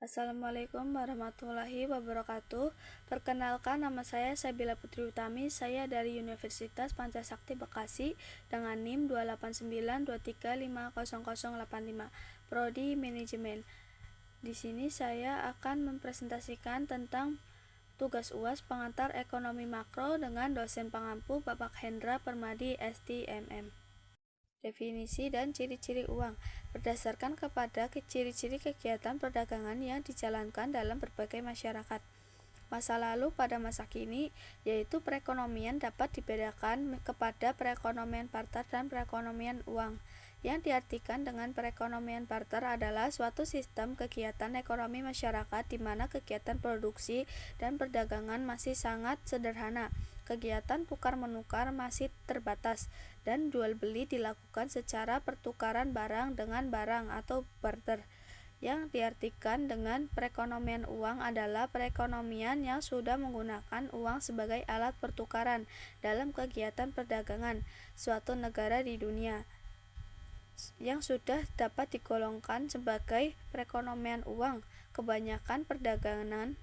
Assalamualaikum warahmatullahi wabarakatuh. Perkenalkan, nama saya Sabila Putri Utami. Saya dari Universitas Pancasakti Bekasi dengan NIM 28923500085, Prodi Manajemen. Di sini saya akan mempresentasikan tentang tugas UAS pengantar ekonomi makro dengan dosen pengampu Bapak Hendra Permadi STMM. Definisi dan ciri-ciri uang berdasarkan kepada ciri-ciri kegiatan perdagangan yang dijalankan dalam berbagai masyarakat masa lalu pada masa kini, yaitu perekonomian dapat dibedakan kepada perekonomian barter dan perekonomian uang. Yang diartikan dengan perekonomian barter adalah suatu sistem kegiatan ekonomi masyarakat di mana kegiatan produksi dan perdagangan masih sangat sederhana. Kegiatan tukar-menukar masih terbatas dan jual beli dilakukan secara pertukaran barang dengan barang atau barter. Yang diartikan dengan perekonomian uang adalah perekonomian yang sudah menggunakan uang sebagai alat pertukaran dalam kegiatan perdagangan suatu negara di dunia, yang sudah dapat digolongkan sebagai perekonomian uang. Kebanyakan perdagangan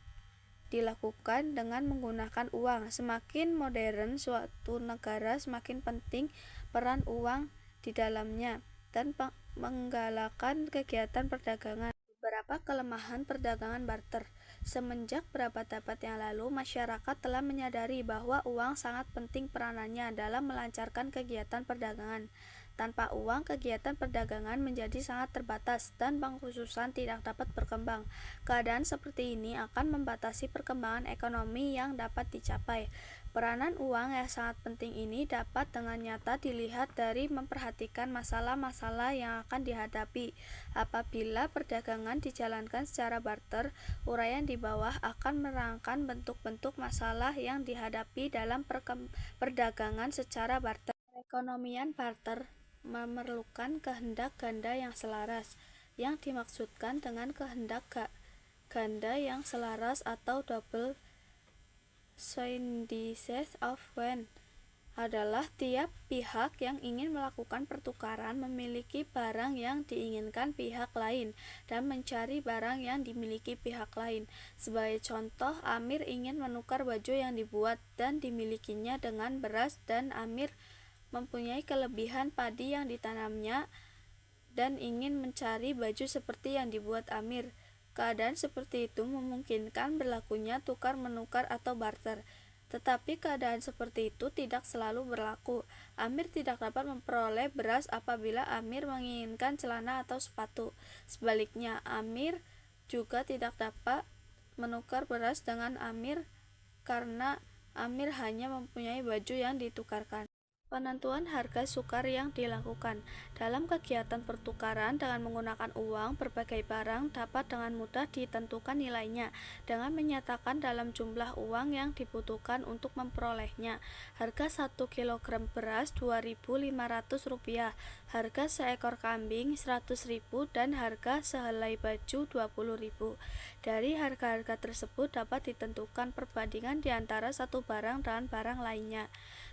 dilakukan dengan menggunakan uang. Semakin modern suatu negara, semakin penting peran uang di dalamnya dan menggalakkan kegiatan perdagangan. Beberapa kelemahan perdagangan barter. Semenjak berabad-abad yang lalu, masyarakat telah menyadari bahwa uang sangat penting peranannya dalam melancarkan kegiatan perdagangan. Tanpa uang, kegiatan perdagangan menjadi sangat terbatas dan pengkhususan tidak dapat berkembang. Keadaan seperti ini akan membatasi perkembangan ekonomi yang dapat dicapai. Peranan uang yang sangat penting ini dapat dengan nyata dilihat dari memperhatikan masalah-masalah yang akan dihadapi. Apabila perdagangan dijalankan secara barter, uraian di bawah akan menerangkan bentuk-bentuk masalah yang dihadapi dalam perdagangan secara barter. Perekonomian barter memerlukan kehendak ganda yang selaras. Yang dimaksudkan dengan kehendak ganda yang selaras atau double synthesis of want adalah tiap pihak yang ingin melakukan pertukaran memiliki barang yang diinginkan pihak lain dan mencari barang yang dimiliki pihak lain. Sebagai contoh, Amir ingin menukar baju yang dibuat dan dimilikinya dengan beras, dan Amir mempunyai kelebihan padi yang ditanamnya dan ingin mencari baju seperti yang dibuat Amir. Keadaan seperti itu memungkinkan berlakunya tukar-menukar atau barter. Tetapi keadaan seperti itu tidak selalu berlaku. Amir tidak dapat memperoleh beras apabila Amir menginginkan celana atau sepatu. Sebaliknya, Amir juga tidak dapat menukar beras dengan Amir karena Amir hanya mempunyai baju yang ditukarkan. Penentuan harga sukar yang dilakukan dalam kegiatan pertukaran dengan menggunakan uang, berbagai barang dapat dengan mudah ditentukan nilainya dengan menyatakan dalam jumlah uang yang dibutuhkan untuk memperolehnya. Harga 1 kg beras Rp2.500, harga seekor kambing Rp100.000, dan harga sehelai baju Rp20.000. Dari harga-harga tersebut dapat ditentukan perbandingan di antara satu barang dengan barang lainnya.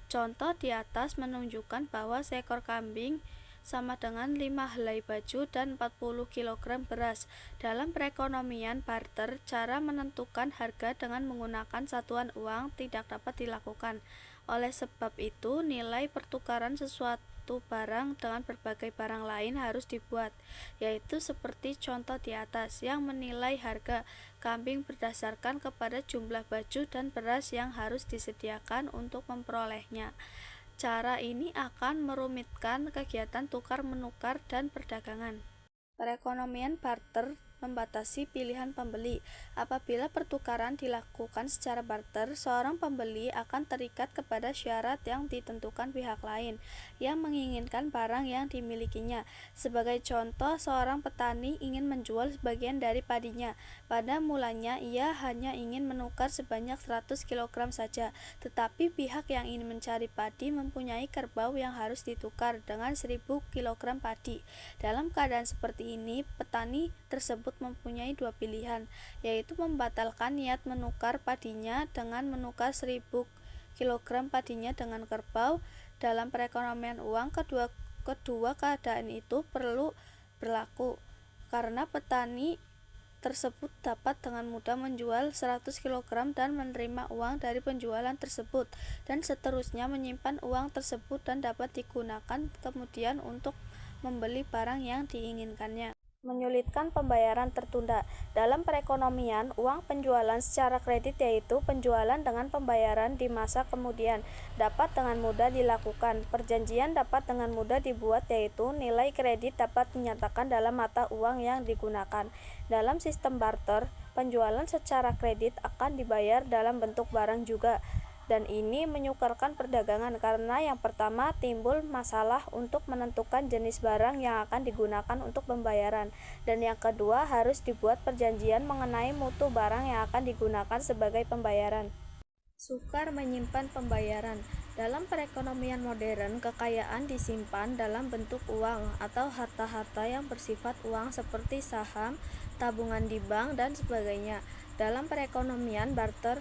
Contoh di atas menunjukkan bahwa seekor kambing sama dengan 5 helai baju dan 40 kg beras. Dalam perekonomian barter, cara menentukan harga dengan menggunakan satuan uang tidak dapat dilakukan. Oleh sebab itu, nilai pertukaran sesuatu barang dengan berbagai barang lain harus dibuat, yaitu seperti contoh di atas, yang menilai harga kambing berdasarkan kepada jumlah baju dan beras yang harus disediakan untuk memperolehnya. Cara ini akan merumitkan kegiatan tukar-menukar dan perdagangan. Perekonomian barter membatasi pilihan pembeli. Apabila pertukaran dilakukan secara barter, seorang pembeli akan terikat kepada syarat yang ditentukan pihak lain yang menginginkan barang yang dimilikinya. Sebagai contoh, seorang petani ingin menjual sebagian dari padinya. Pada mulanya ia hanya ingin menukar sebanyak 100 kg saja, tetapi pihak yang ingin mencari padi mempunyai kerbau yang harus ditukar dengan 1000 kg padi. Dalam keadaan seperti ini, petani tersebut mempunyai dua pilihan, yaitu membatalkan niat menukar padinya dengan menukar 1000 kg padinya dengan kerbau. Dalam perekonomian uang, kedua keadaan itu perlu berlaku, karena petani tersebut dapat dengan mudah menjual 100 kilogram dan menerima uang dari penjualan tersebut, dan seterusnya menyimpan uang tersebut dan dapat digunakan kemudian untuk membeli barang yang diinginkannya. Menyulitkan pembayaran tertunda. Dalam perekonomian, uang penjualan secara kredit yaitu penjualan dengan pembayaran di masa kemudian dapat dengan mudah dilakukan. Perjanjian dapat dengan mudah dibuat yaitu nilai kredit dapat dinyatakan dalam mata uang yang digunakan. Dalam sistem barter, penjualan secara kredit akan dibayar dalam bentuk barang juga. Dan ini menyukarkan perdagangan karena yang pertama timbul masalah untuk menentukan jenis barang yang akan digunakan untuk pembayaran, dan yang kedua harus dibuat perjanjian mengenai mutu barang yang akan digunakan sebagai pembayaran. Sukar menyimpan pembayaran. Dalam perekonomian modern, kekayaan disimpan dalam bentuk uang atau harta-harta yang bersifat uang seperti saham, tabungan di bank, dan sebagainya. Dalam perekonomian barter,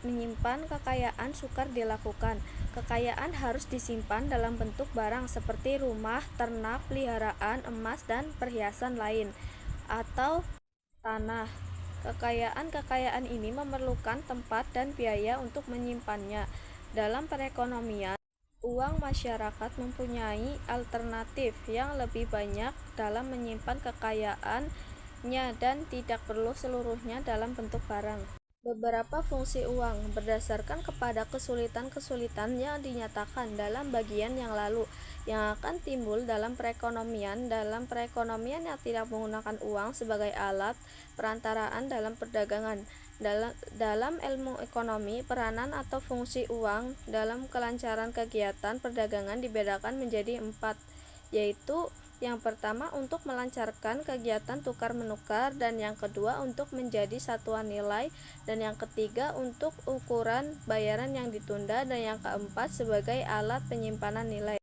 menyimpan kekayaan sukar dilakukan. Kekayaan harus disimpan dalam bentuk barang seperti rumah, ternak, peliharaan, emas, dan perhiasan lain, atau tanah. Kekayaan-kekayaan ini memerlukan tempat dan biaya untuk menyimpannya. Dalam perekonomian, uang masyarakat mempunyai alternatif yang lebih banyak dalam menyimpan kekayaannya dan tidak perlu seluruhnya dalam bentuk barang. Beberapa fungsi uang berdasarkan kepada kesulitan-kesulitan yang dinyatakan dalam bagian yang lalu yang akan timbul dalam perekonomian. Dalam perekonomian yang tidak menggunakan uang sebagai alat perantaraan dalam perdagangan. Dalam ilmu ekonomi, peranan atau fungsi uang dalam kelancaran kegiatan perdagangan dibedakan menjadi 4, yaitu yang pertama untuk melancarkan kegiatan tukar-menukar, dan yang kedua untuk menjadi satuan nilai, dan yang ketiga untuk ukuran bayaran yang ditunda, dan yang keempat sebagai alat penyimpanan nilai.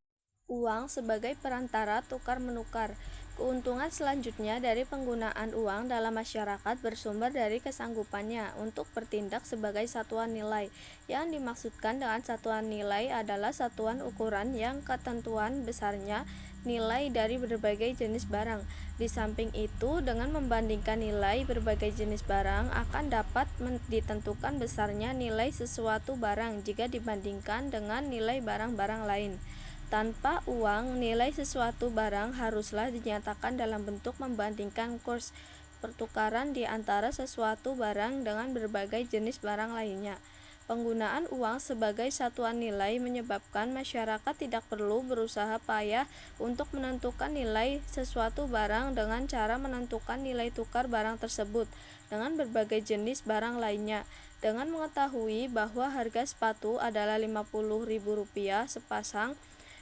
Uang sebagai perantara tukar-menukar. Keuntungan selanjutnya dari penggunaan uang dalam masyarakat bersumber dari kesanggupannya untuk bertindak sebagai satuan nilai. Yang dimaksudkan dengan satuan nilai adalah satuan ukuran yang ketentuan besarnya nilai dari berbagai jenis barang. Di samping itu, dengan membandingkan nilai berbagai jenis barang akan dapat ditentukan besarnya nilai sesuatu barang jika dibandingkan dengan nilai barang-barang lain. Tanpa uang, nilai sesuatu barang haruslah dinyatakan dalam bentuk membandingkan kurs pertukaran di antara sesuatu barang dengan berbagai jenis barang lainnya. Penggunaan uang sebagai satuan nilai menyebabkan masyarakat tidak perlu berusaha payah untuk menentukan nilai sesuatu barang dengan cara menentukan nilai tukar barang tersebut dengan berbagai jenis barang lainnya. Dengan mengetahui bahwa harga sepatu adalah Rp50.000 sepasang,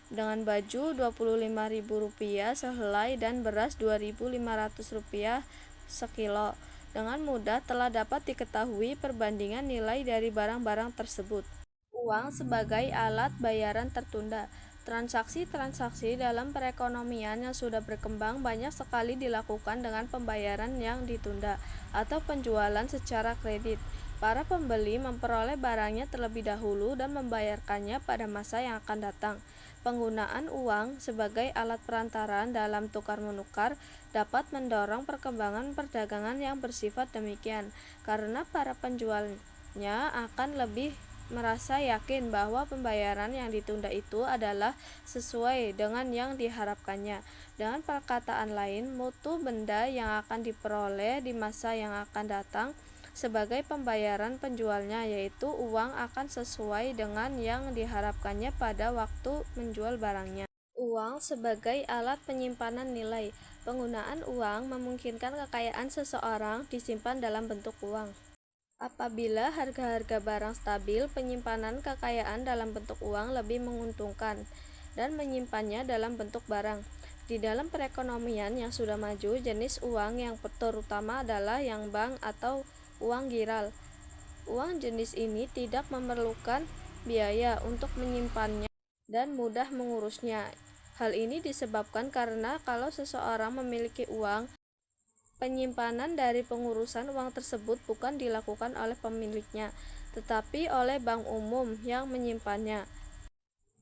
dengan baju Rp25.000 sehelai, dan beras Rp2.500 sekilo, dengan mudah telah dapat diketahui perbandingan nilai dari barang-barang tersebut. Uang sebagai alat bayaran tertunda. Transaksi-transaksi dalam perekonomian yang sudah berkembang banyak sekali dilakukan dengan pembayaran yang ditunda atau penjualan secara kredit. Para pembeli memperoleh barangnya terlebih dahulu dan membayarkannya pada masa yang akan datang. Penggunaan uang sebagai alat perantaraan dalam tukar-menukar dapat mendorong perkembangan perdagangan yang bersifat demikian, karena para penjualnya akan lebih merasa yakin bahwa pembayaran yang ditunda itu adalah sesuai dengan yang diharapkannya. Dengan perkataan lain, mutu benda yang akan diperoleh di masa yang akan datang sebagai pembayaran penjualnya, yaitu uang, akan sesuai dengan yang diharapkannya pada waktu menjual barangnya. Uang sebagai alat penyimpanan nilai. Penggunaan uang memungkinkan kekayaan seseorang disimpan dalam bentuk uang. Apabila harga-harga barang stabil, penyimpanan kekayaan dalam bentuk uang lebih menguntungkan dan menyimpannya dalam bentuk barang. Di dalam perekonomian yang sudah maju, jenis uang yang terutama adalah yang bank atau uang giral. Uang jenis ini tidak memerlukan biaya untuk menyimpannya dan mudah mengurusnya. Hal ini disebabkan karena kalau seseorang memiliki uang, penyimpanan dari pengurusan uang tersebut bukan dilakukan oleh pemiliknya, tetapi oleh bank umum yang menyimpannya.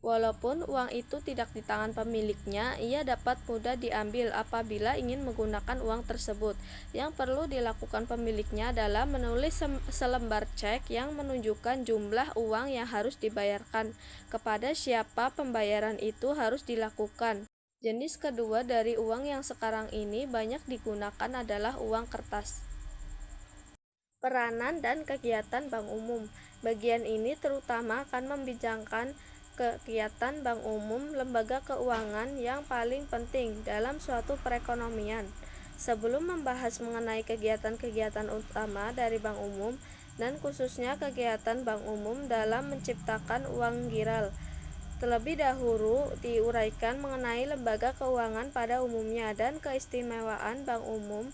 Walaupun uang itu tidak di tangan pemiliknya, ia dapat mudah diambil apabila ingin menggunakan uang tersebut. Yang perlu dilakukan pemiliknya adalah menulis selembar cek yang menunjukkan jumlah uang yang harus dibayarkan, kepada siapa pembayaran itu harus dilakukan. Jenis kedua dari uang yang sekarang ini banyak digunakan adalah uang kertas. Peranan dan kegiatan bank umum. Bagian ini terutama akan membincangkan kegiatan bank umum, lembaga keuangan yang paling penting dalam suatu perekonomian. Sebelum membahas mengenai kegiatan-kegiatan utama dari bank umum, dan khususnya kegiatan bank umum dalam menciptakan uang giral, terlebih dahulu diuraikan mengenai lembaga keuangan pada umumnya dan keistimewaan bank umum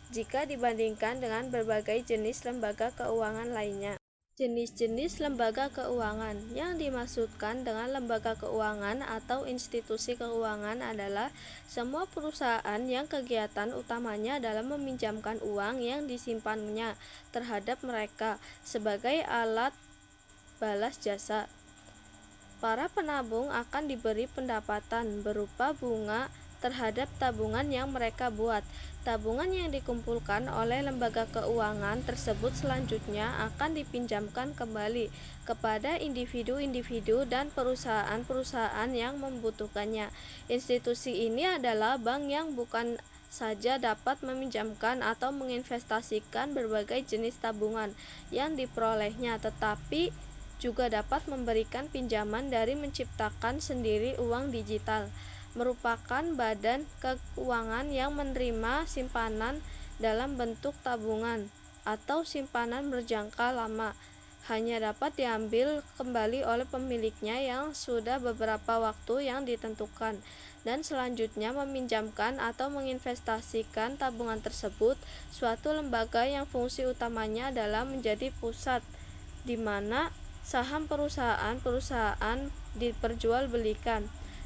jika dibandingkan dengan berbagai jenis lembaga keuangan lainnya. Jenis-jenis lembaga keuangan yang dimaksudkan dengan lembaga keuangan atau institusi keuangan adalah semua perusahaan yang kegiatan utamanya adalah meminjamkan uang yang disimpannya terhadap mereka sebagai alat balas jasa. Para penabung akan diberi pendapatan berupa bunga terhadap tabungan yang mereka buat. Tabungan yang dikumpulkan oleh lembaga keuangan tersebut selanjutnya akan dipinjamkan kembali kepada individu-individu dan perusahaan-perusahaan yang membutuhkannya. Institusi ini adalah bank yang bukan saja dapat meminjamkan atau menginvestasikan berbagai jenis tabungan yang diperolehnya, tetapi juga dapat memberikan pinjaman dari menciptakan sendiri uang digital, merupakan badan keuangan yang menerima simpanan dalam bentuk tabungan atau simpanan berjangka lama, hanya dapat diambil kembali oleh pemiliknya yang sudah beberapa waktu yang ditentukan, dan selanjutnya meminjamkan atau menginvestasikan tabungan tersebut suatu lembaga yang fungsi utamanya adalah menjadi pusat di mana saham perusahaan-perusahaan diperjualbelikan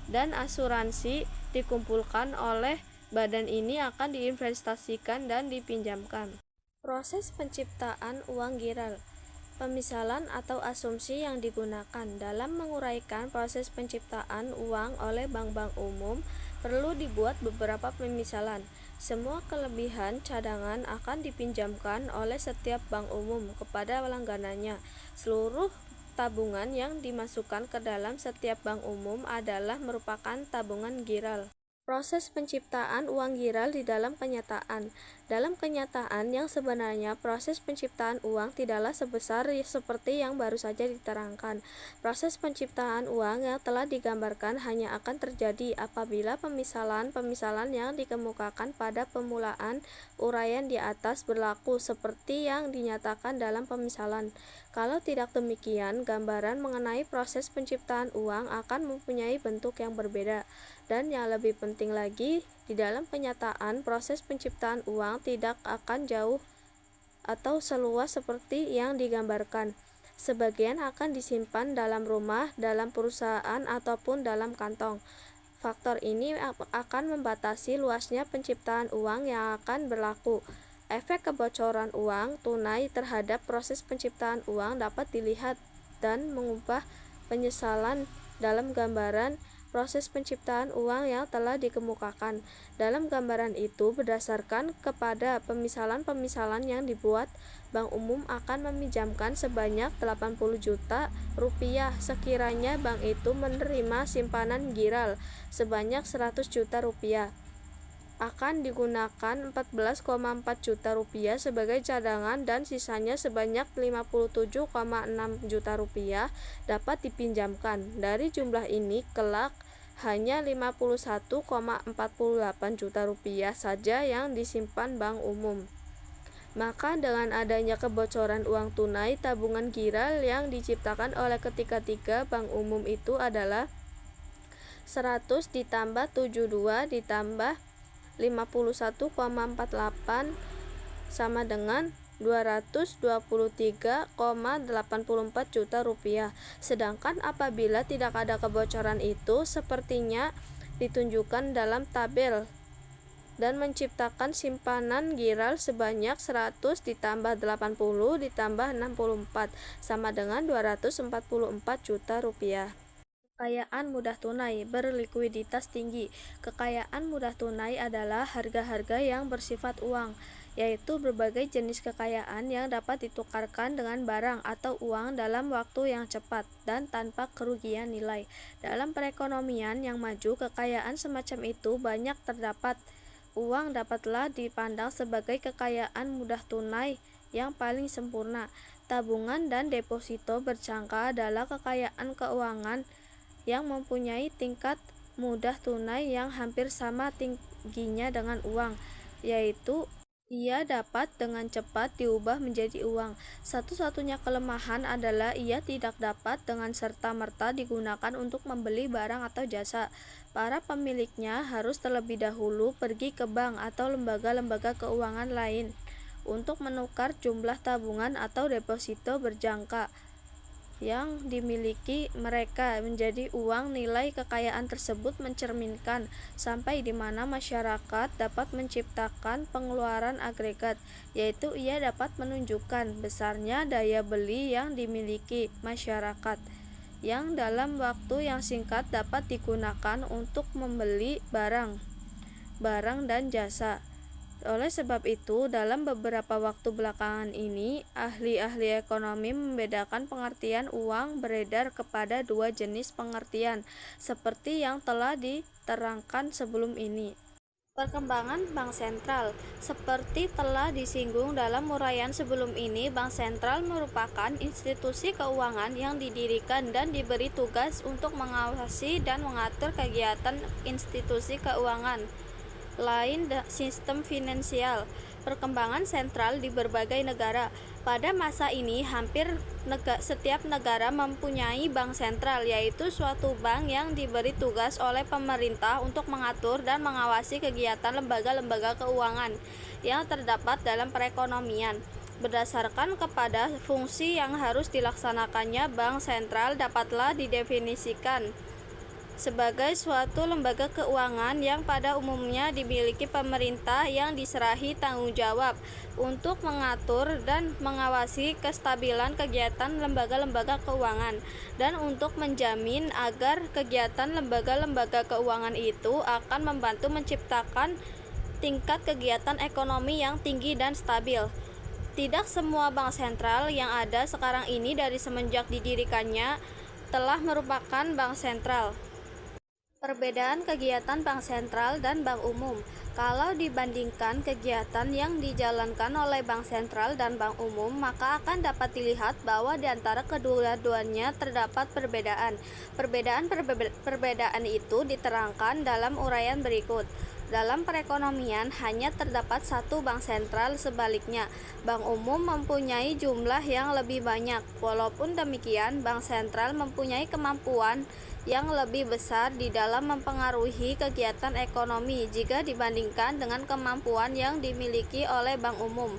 dan asuransi dikumpulkan oleh badan ini akan diinvestasikan dan dipinjamkan. Proses penciptaan uang giral. Pemisalan atau asumsi yang digunakan dalam menguraikan proses penciptaan uang oleh bank-bank umum perlu dibuat beberapa pemisalan. Semua kelebihan cadangan akan dipinjamkan oleh setiap bank umum kepada langganannya. Seluruh tabungan yang dimasukkan ke dalam setiap bank umum adalah merupakan tabungan giral. Proses penciptaan uang giral di dalam kenyataan. Dalam kenyataan yang sebenarnya, proses penciptaan uang tidaklah sebesar seperti yang baru saja diterangkan. Proses penciptaan uang yang telah digambarkan hanya akan terjadi apabila pemisalan-pemisalan yang dikemukakan pada pemulaan uraian di atas berlaku seperti yang dinyatakan dalam pemisalan. Kalau tidak demikian, gambaran mengenai proses penciptaan uang akan mempunyai bentuk yang berbeda. Dan yang lebih penting lagi, di dalam kenyataan, proses penciptaan uang tidak akan jauh atau seluas seperti yang digambarkan. Sebagian akan disimpan dalam rumah, dalam perusahaan, ataupun dalam kantong. Faktor ini akan membatasi luasnya penciptaan uang yang akan berlaku. Efek kebocoran uang tunai terhadap proses penciptaan uang dapat dilihat dan mengubah penyesalan dalam gambaran proses penciptaan uang yang telah dikemukakan. Dalam gambaran itu, berdasarkan kepada pemisalan-pemisalan yang dibuat, bank umum akan meminjamkan sebanyak 80 juta rupiah sekiranya bank itu menerima simpanan giral sebanyak 100 juta rupiah. Akan digunakan 14,4 juta rupiah sebagai cadangan dan sisanya sebanyak 57,6 juta rupiah dapat dipinjamkan. Dari jumlah ini kelak hanya 51,48 juta rupiah saja yang disimpan bank umum. Maka dengan adanya kebocoran uang tunai, tabungan giral yang diciptakan oleh ketiga bank umum itu adalah 100 ditambah 72 ditambah 51,48 sama dengan 223,84 juta rupiah. Sedangkan apabila tidak ada kebocoran itu sepertinya ditunjukkan dalam tabel dan menciptakan simpanan giral sebanyak 100 ditambah 80 ditambah 64 sama dengan 244 juta rupiah. Kekayaan mudah tunai berlikuiditas tinggi. Kekayaan mudah tunai adalah harga-harga yang bersifat uang, yaitu berbagai jenis kekayaan yang dapat ditukarkan dengan barang atau uang dalam waktu yang cepat dan tanpa kerugian nilai. Dalam perekonomian yang maju, kekayaan semacam itu banyak terdapat. Uang dapatlah dipandang sebagai kekayaan mudah tunai yang paling sempurna. Tabungan dan deposito berjangka adalah kekayaan keuangan yang mempunyai tingkat mudah tunai yang hampir sama tingginya dengan uang, yaitu ia dapat dengan cepat diubah menjadi uang. Satu-satunya kelemahan adalah ia tidak dapat dengan serta-merta digunakan untuk membeli barang atau jasa. Para pemiliknya harus terlebih dahulu pergi ke bank atau lembaga-lembaga keuangan lain untuk menukar jumlah tabungan atau deposito berjangka yang dimiliki mereka menjadi uang. Nilai kekayaan tersebut mencerminkan sampai di mana masyarakat dapat menciptakan pengeluaran agregat, yaitu ia dapat menunjukkan besarnya daya beli yang dimiliki masyarakat, yang dalam waktu yang singkat dapat digunakan untuk membeli barang dan jasa. Oleh sebab itu, dalam beberapa waktu belakangan ini, ahli-ahli ekonomi membedakan pengertian uang beredar kepada dua jenis pengertian, seperti yang telah diterangkan sebelum ini. Perkembangan bank sentral. Seperti telah disinggung dalam uraian sebelum ini, bank sentral merupakan institusi keuangan yang didirikan dan diberi tugas untuk mengawasi dan mengatur kegiatan institusi keuangan lain sistem finansial. Perkembangan sentral di berbagai negara. Pada masa ini, hampir setiap negara mempunyai bank sentral, yaitu suatu bank yang diberi tugas oleh pemerintah untuk mengatur dan mengawasi kegiatan lembaga-lembaga keuangan yang terdapat dalam perekonomian. Berdasarkan kepada fungsi yang harus dilaksanakannya, bank sentral dapatlah didefinisikan sebagai suatu lembaga keuangan yang pada umumnya dimiliki pemerintah yang diserahi tanggung jawab untuk mengatur dan mengawasi kestabilan kegiatan lembaga-lembaga keuangan dan untuk menjamin agar kegiatan lembaga-lembaga keuangan itu akan membantu menciptakan tingkat kegiatan ekonomi yang tinggi dan stabil. Tidak semua bank sentral yang ada sekarang ini dari semenjak didirikannya telah merupakan bank sentral. Perbedaan kegiatan bank sentral dan bank umum. Kalau dibandingkan kegiatan yang dijalankan oleh bank sentral dan bank umum, maka akan dapat dilihat bahwa di antara kedua-duanya terdapat perbedaan. Perbedaan itu diterangkan dalam uraian berikut. Dalam perekonomian hanya terdapat satu bank sentral, sebaliknya bank umum mempunyai jumlah yang lebih banyak. Walaupun demikian, bank sentral mempunyai kemampuan yang lebih besar di dalam mempengaruhi kegiatan ekonomi jika dibandingkan dengan kemampuan yang dimiliki oleh bank umum.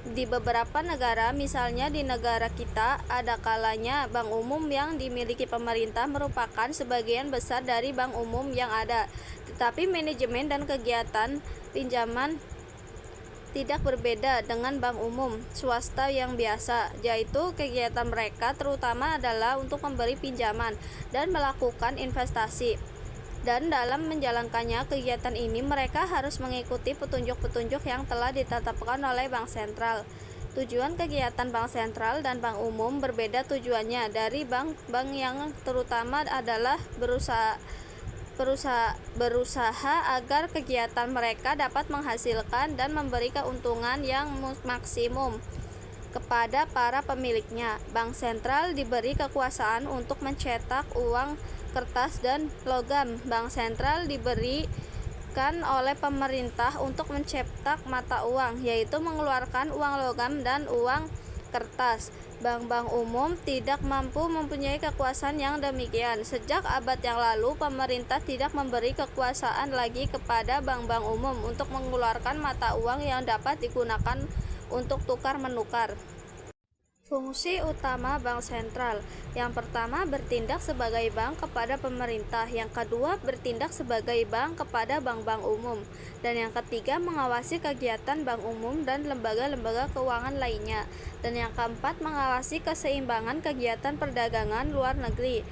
Di beberapa negara, misalnya di negara kita, ada kalanya bank umum yang dimiliki pemerintah merupakan sebagian besar dari bank umum yang ada, tetapi manajemen dan kegiatan pinjaman tidak berbeda dengan bank umum swasta yang biasa, yaitu kegiatan mereka terutama adalah untuk memberi pinjaman dan melakukan investasi. Dan dalam menjalankannya kegiatan ini mereka harus mengikuti petunjuk-petunjuk yang telah ditetapkan oleh bank sentral. Tujuan kegiatan bank sentral dan bank umum berbeda tujuannya. Dari bank yang terutama adalah berusaha agar kegiatan mereka dapat menghasilkan dan memberi keuntungan yang maksimum kepada para pemiliknya. Bank sentral diberi kekuasaan untuk mencetak uang kertas dan logam. Bank sentral diberikan oleh pemerintah untuk mencetak mata uang, yaitu mengeluarkan uang logam dan uang kertas. Bank-bank umum tidak mampu mempunyai kekuasaan yang demikian. Sejak abad yang lalu, pemerintah tidak memberi kekuasaan lagi kepada bank-bank umum untuk mengeluarkan mata uang yang dapat digunakan untuk tukar-menukar. Fungsi utama bank sentral. Yang pertama, bertindak sebagai bank kepada pemerintah. Yang kedua, bertindak sebagai bank kepada bank-bank umum. Dan yang ketiga, mengawasi kegiatan bank umum dan lembaga-lembaga keuangan lainnya. Dan yang keempat, mengawasi keseimbangan kegiatan perdagangan luar negeri.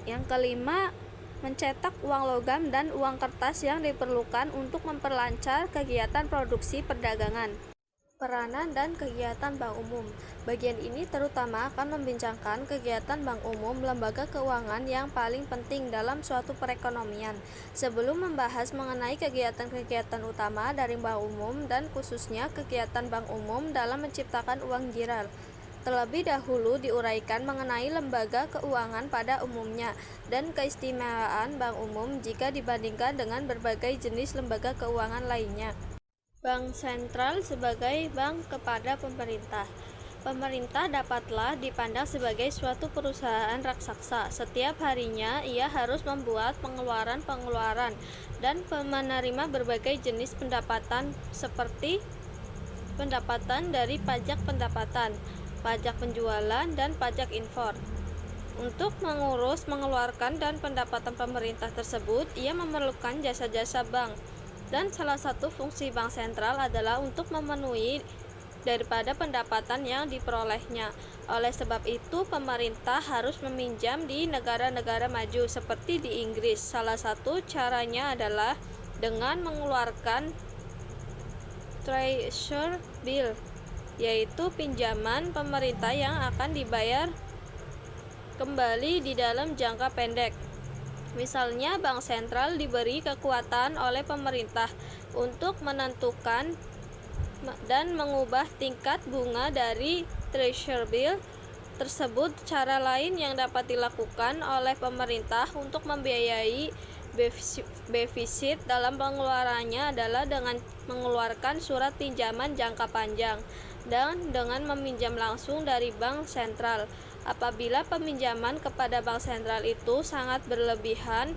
Yang kelima, mencetak uang logam dan uang kertas yang diperlukan untuk memperlancar kegiatan produksi perdagangan. Peranan dan kegiatan bank umum. Bagian ini terutama akan membincangkan kegiatan bank umum lembaga keuangan yang paling penting dalam suatu perekonomian. Sebelum membahas mengenai kegiatan-kegiatan utama dari bank umum dan khususnya kegiatan bank umum dalam menciptakan uang giral, terlebih dahulu diuraikan mengenai lembaga keuangan pada umumnya dan keistimewaan bank umum jika dibandingkan dengan berbagai jenis lembaga keuangan lainnya. Bank sentral sebagai bank kepada pemerintah. Pemerintah dapatlah dipandang sebagai suatu perusahaan raksasa. Setiap harinya ia harus membuat pengeluaran-pengeluaran dan menerima berbagai jenis pendapatan seperti pendapatan dari pajak pendapatan, pajak penjualan, dan pajak impor. Untuk mengurus, mengeluarkan, dan pendapatan pemerintah tersebut, ia memerlukan jasa-jasa bank. Dan salah satu fungsi bank sentral adalah untuk memenuhi daripada pendapatan yang diperolehnya. Oleh sebab itu, pemerintah harus meminjam di negara-negara maju seperti di Inggris. Salah satu caranya adalah dengan mengeluarkan treasury bill, yaitu pinjaman pemerintah yang akan dibayar kembali di dalam jangka pendek. Misalnya, bank sentral diberi kekuatan oleh pemerintah untuk menentukan dan mengubah tingkat bunga dari treasury bill tersebut. Cara lain yang dapat dilakukan oleh pemerintah untuk membiayai defisit dalam pengeluarannya adalah dengan mengeluarkan surat pinjaman jangka panjang dan dengan meminjam langsung dari bank sentral. Apabila peminjaman kepada bank sentral itu sangat berlebihan,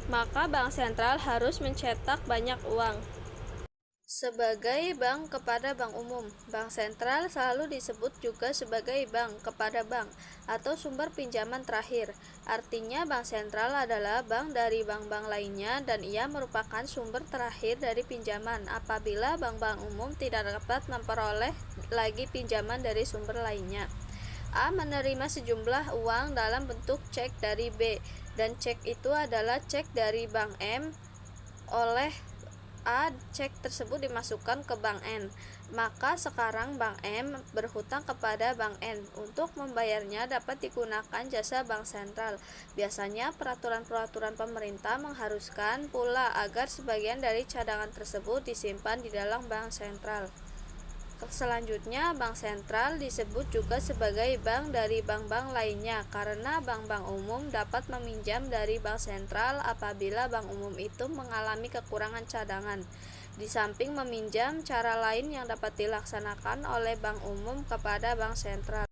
maka bank sentral harus mencetak banyak uang. Sebagai bank kepada bank umum, bank sentral selalu disebut juga sebagai bank kepada bank atau sumber pinjaman terakhir. Artinya bank sentral adalah bank dari bank-bank lainnya dan ia merupakan sumber terakhir dari pinjaman apabila bank-bank umum tidak dapat memperoleh lagi pinjaman dari sumber lainnya. A menerima sejumlah uang dalam bentuk cek dari B, dan cek itu adalah cek dari Bank M. Oleh A, cek tersebut dimasukkan ke Bank N. Maka sekarang Bank M berhutang kepada Bank N. Untuk membayarnya dapat digunakan jasa bank sentral. Biasanya peraturan-peraturan pemerintah mengharuskan pula agar sebagian dari cadangan tersebut disimpan di dalam bank sentral. Selanjutnya, bank sentral disebut juga sebagai bank dari bank-bank lainnya karena bank-bank umum dapat meminjam dari bank sentral apabila bank umum itu mengalami kekurangan cadangan. Di samping meminjam, cara lain yang dapat dilaksanakan oleh bank umum kepada bank sentral.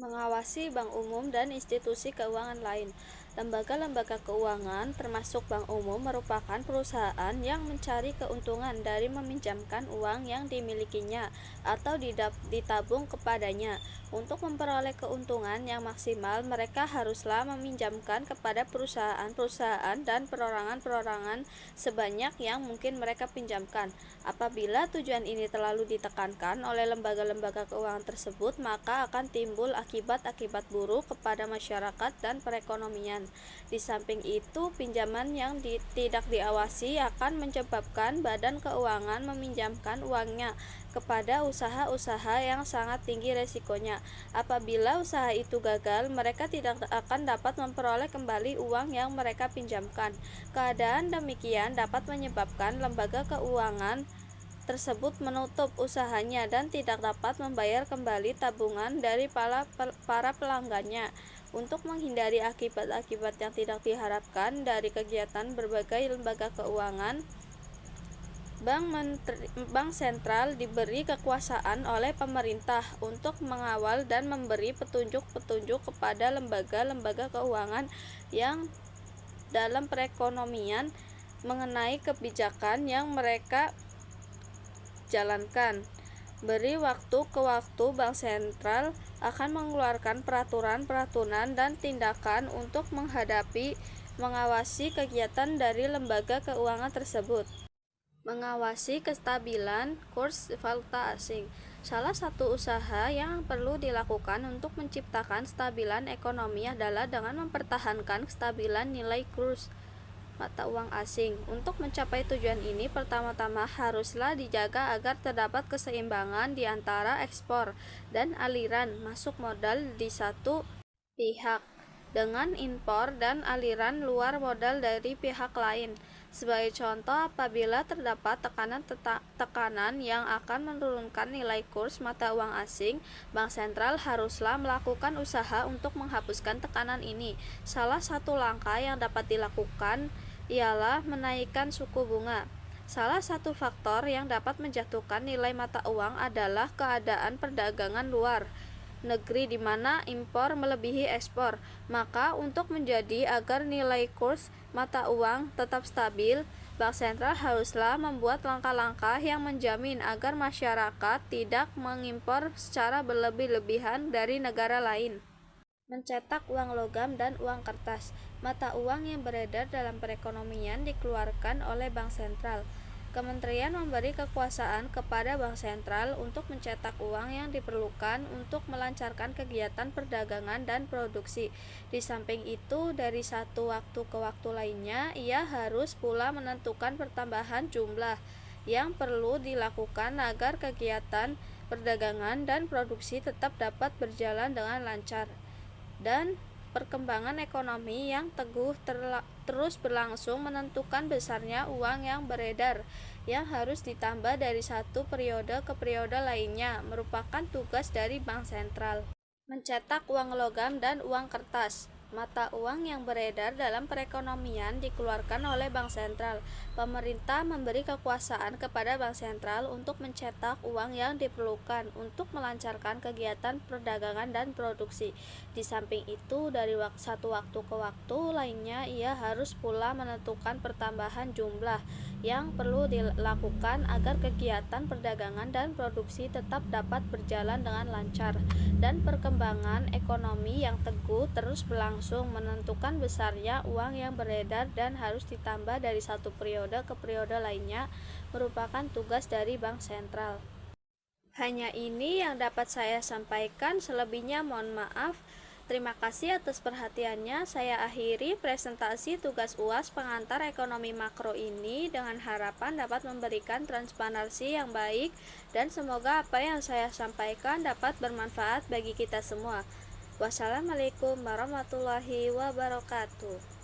Mengawasi bank umum dan institusi keuangan lain. Lembaga-lembaga keuangan termasuk bank umum merupakan perusahaan yang mencari keuntungan dari meminjamkan uang yang dimilikinya atau ditabung kepadanya. Untuk memperoleh keuntungan yang maksimal, mereka haruslah meminjamkan kepada perusahaan-perusahaan dan perorangan-perorangan sebanyak yang mungkin mereka pinjamkan. Apabila tujuan ini terlalu ditekankan oleh lembaga-lembaga keuangan tersebut, maka akan timbul akibat-akibat buruk kepada masyarakat dan perekonomian. Di samping itu, pinjaman yang tidak diawasi akan menyebabkan badan keuangan meminjamkan uangnya kepada usaha-usaha yang sangat tinggi resikonya. Apabila usaha itu gagal, mereka tidak akan dapat memperoleh kembali uang yang mereka pinjamkan. Keadaan demikian dapat menyebabkan lembaga keuangan tersebut menutup usahanya dan tidak dapat membayar kembali tabungan dari para pelanggannya. Untuk menghindari akibat-akibat yang tidak diharapkan dari kegiatan berbagai lembaga keuangan, Bank sentral diberi kekuasaan oleh pemerintah untuk mengawal dan memberi petunjuk-petunjuk kepada lembaga-lembaga keuangan yang dalam perekonomian mengenai kebijakan yang mereka jalankan. Beri waktu ke waktu, bank sentral akan mengeluarkan peraturan-peraturan dan tindakan untuk mengawasi kegiatan dari lembaga keuangan tersebut. Mengawasi kestabilan kurs valuta asing. Salah satu usaha yang perlu dilakukan untuk menciptakan stabilan ekonomi adalah dengan mempertahankan kestabilan nilai kurs mata uang asing. Untuk mencapai tujuan ini, pertama-tama haruslah dijaga agar terdapat keseimbangan di antara ekspor dan aliran masuk modal di satu pihak, dengan impor dan aliran luar modal dari pihak lain. Sebagai contoh, apabila terdapat tekanan yang akan menurunkan nilai kurs mata uang asing, bank sentral haruslah melakukan usaha untuk menghapuskan tekanan ini. Salah satu langkah yang dapat dilakukan ialah menaikkan suku bunga. Salah satu faktor yang dapat menjatuhkan nilai mata uang adalah keadaan perdagangan luar negeri di mana impor melebihi ekspor. Maka untuk menjadi agar nilai kurs mata uang tetap stabil, bank sentral haruslah membuat langkah-langkah yang menjamin agar masyarakat tidak mengimpor secara berlebih-lebihan dari negara lain. Mencetak uang logam dan uang kertas. Mata uang yang beredar dalam perekonomian dikeluarkan oleh bank sentral. Kementerian memberi kekuasaan kepada bank sentral untuk mencetak uang yang diperlukan untuk melancarkan kegiatan perdagangan dan produksi. Di samping itu, dari satu waktu ke waktu lainnya, ia harus pula menentukan pertambahan jumlah yang perlu dilakukan agar kegiatan perdagangan dan produksi tetap dapat berjalan dengan lancar. Dan perkembangan ekonomi yang teguh terus berlangsung menentukan besarnya uang yang beredar, yang harus ditambah dari satu periode ke periode lainnya, merupakan tugas dari bank sentral. Mencetak uang logam dan uang kertas. Mata uang yang beredar dalam perekonomian dikeluarkan oleh bank sentral. Pemerintah memberi kekuasaan kepada bank sentral untuk mencetak uang yang diperlukan untuk melancarkan kegiatan perdagangan dan produksi. Di samping itu, dari satu waktu ke waktu lainnya, ia harus pula menentukan pertambahan jumlah yang perlu dilakukan agar kegiatan perdagangan dan produksi tetap dapat berjalan dengan lancar. Dan perkembangan ekonomi yang teguh terus berlangsung menentukan besarnya uang yang beredar dan harus ditambah dari satu periode ke periode lainnya, merupakan tugas dari bank sentral. Hanya ini yang dapat saya sampaikan, selebihnya mohon maaf. Terima kasih atas perhatiannya. Saya akhiri presentasi tugas UAS pengantar ekonomi makro ini dengan harapan dapat memberikan transparansi yang baik, dan semoga apa yang saya sampaikan dapat bermanfaat bagi kita semua. Wassalamualaikum warahmatullahi wabarakatuh.